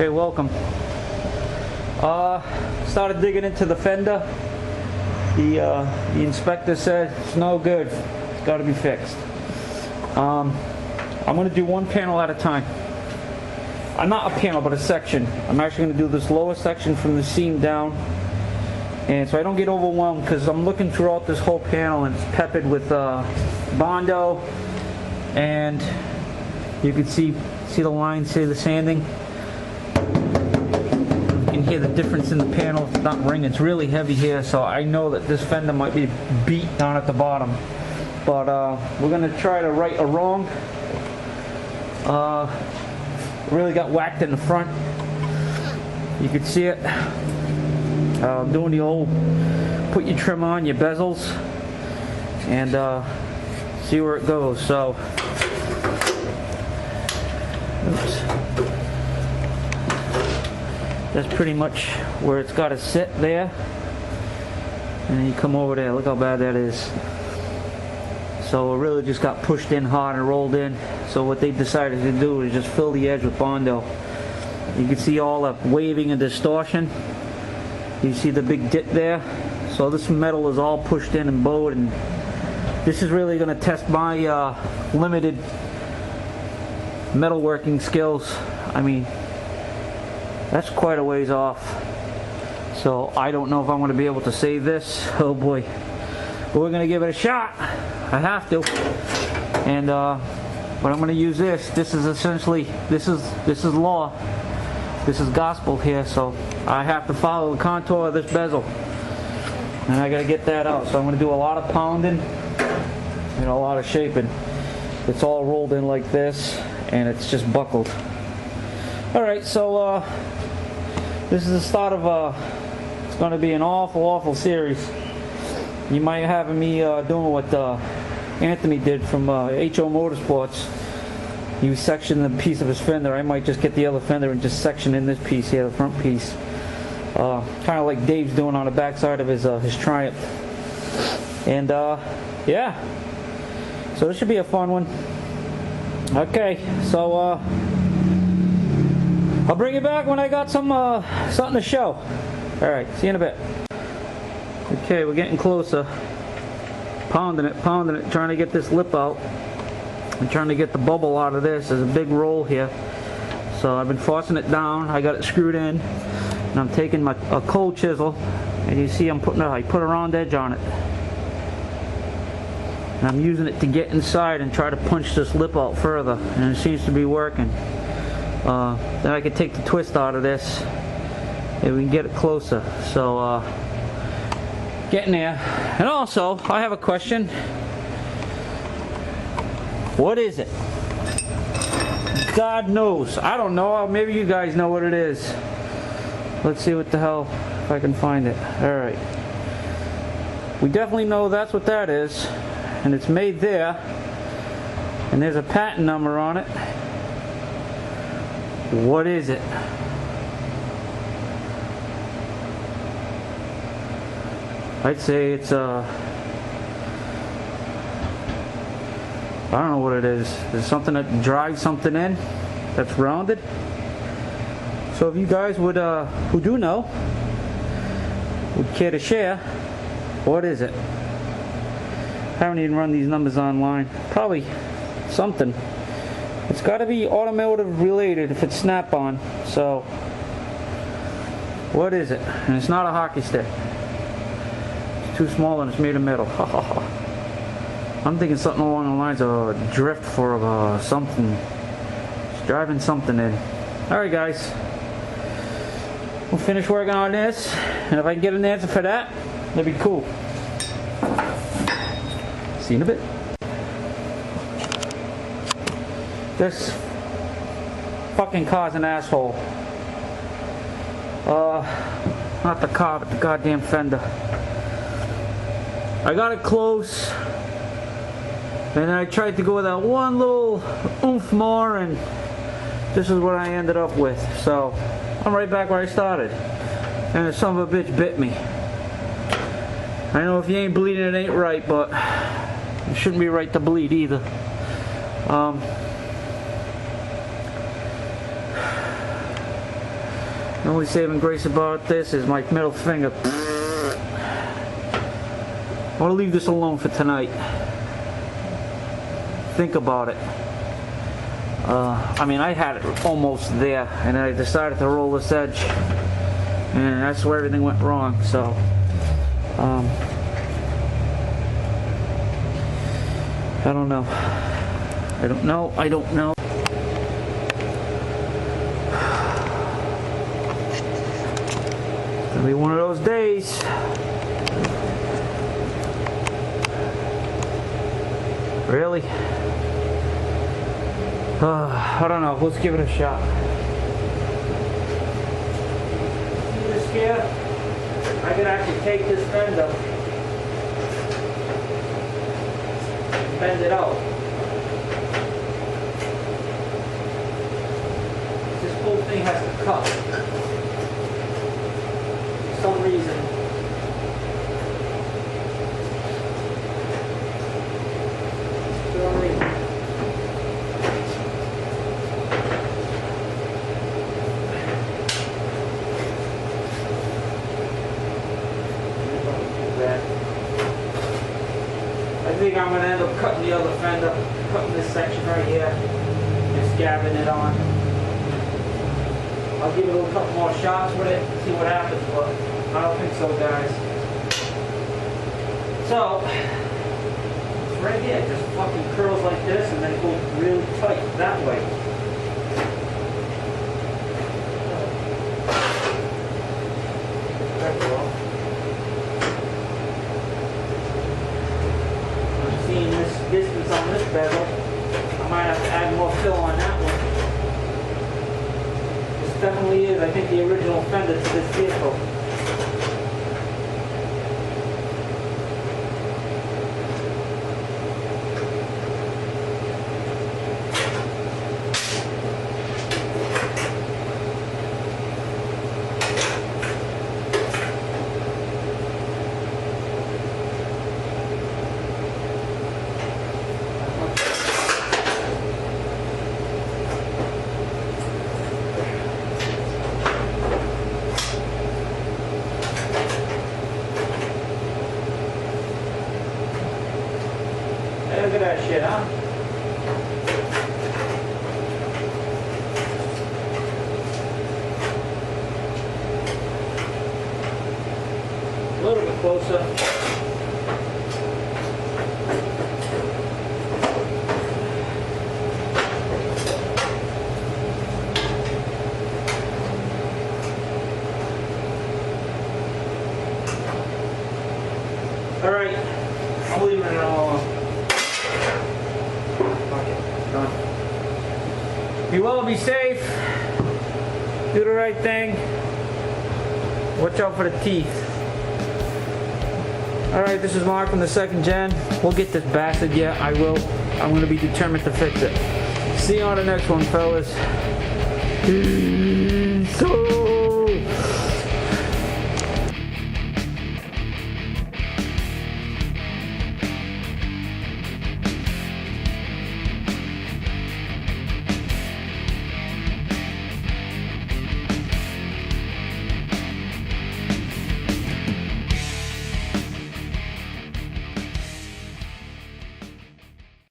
Okay, welcome. Started digging into the fender. The inspector said it's no good. It's got to be fixed. I'm going to do one panel at a time. Not a panel, but a section. I'm actually going to do this lower section from the seam down. And so I don't get overwhelmed, because I'm looking throughout this whole panel and it's peppered with Bondo. And you can see the lines, see the sanding. You can hear the difference in the panel. It's not ringing. It's really heavy here, so I know that this fender might be beat down at the bottom. But we're going to try to right a wrong. Really got whacked in the front. You can see it. Doing the old put your trim on your bezels and see where it goes. So oops. That's pretty much where it's got to sit there, and then you come over there. Look how bad that is. So it really just got pushed in hard and rolled in. So what they decided to do is just fill the edge with Bondo. You can see all the waving and distortion. You see the big dip there. So this metal is all pushed in and bowed, and this is really going to test my limited metalworking skills. I mean, that's quite a ways off. So I don't know if I'm going to be able to save this. Oh boy. But we're going to give it a shot. I have to. And but I'm going to use this. This is essentially, this is law. This is gospel here, so I have to follow the contour of this bezel. And I got to get that out. So I'm going to do a lot of pounding and a lot of shaping. It's all rolled in like this, and it's just buckled. Alright, so this is the start of it's going to be an awful series. You might have me doing what Anthony did from HO Motorsports. He sectioned the piece of his fender. I might just get the other fender and just section in this piece here, the front piece. Kind of like Dave's doing on the backside of his Triumph. And yeah, so this should be a fun one. Okay, so I'll bring you back when I got some something to show. All right, see you in a bit. Okay, we're getting closer. Pounding it, trying to get this lip out. I'm trying to get the bubble out of this. There's a big roll here. So I've been forcing it down. I got it screwed in. And I'm taking a cold chisel. And you see I put a round edge on it. And I'm using it to get inside and try to punch this lip out further. And it seems to be working. Then I can take the twist out of this. And we can get it closer. So getting there. And also, I have a question. What is it? God knows. I don't know. Maybe you guys know what it is. Let's see what the hell, if I can find it. Alright. We definitely know that's what that is. And it's made there. And there's a patent number on it. What is it? I'd say it's I don't know what it is. There's something that drives something in that's rounded. So if you guys would, who do know, would care to share, what is it? I haven't even run these numbers online. Probably something. It's got to be automotive related if it's Snap-on. So what is it? And it's not a hockey stick. It's too small and it's made of metal. I'm thinking something along the lines of a drift for something. It's driving something in. Alright guys. We'll finish working on this. And if I can get an answer for that, that'd be cool. See you in a bit. This fucking car's an asshole. Not the car, but the goddamn fender. I got it close. And then I tried to go with that one little oomph more, and this is what I ended up with. So I'm right back where I started. And the son of a bitch bit me. I know if you ain't bleeding it ain't right, but it shouldn't be right to bleed either. only saving grace about this is my middle finger. I want to leave this alone for tonight. Think about it. I mean, I had it almost there, and then I decided to roll this edge, and that's where everything went wrong. So, I don't know. I don't know. I don't know. It's gonna be one of those days. Really? I don't know. Let's give it a shot. You're scared? I could actually take this fender, bend it out. This whole thing has to cut. For some reason. I think I'm going to end up cutting the other fender, cutting this section right here, and scabbing it on. I'll give it a couple more shots with it, see what happens, but I don't think so, guys. So, it's right here, it just fucking curls like this, and then it goes really tight that way. There we go. Seeing this distance on this bezel, I might have to add more fill on that one. This definitely is, I think, the original fender to this vehicle. Look at that shit, huh? A little bit closer. All right, I'm leaving it all alone. Be well, be safe, do the right thing, watch out for the teeth. Alright, this is Mark from the second gen. We'll get this bastard, yeah, I will. I'm going to be determined to fix it. See you on the next one, fellas. Peace.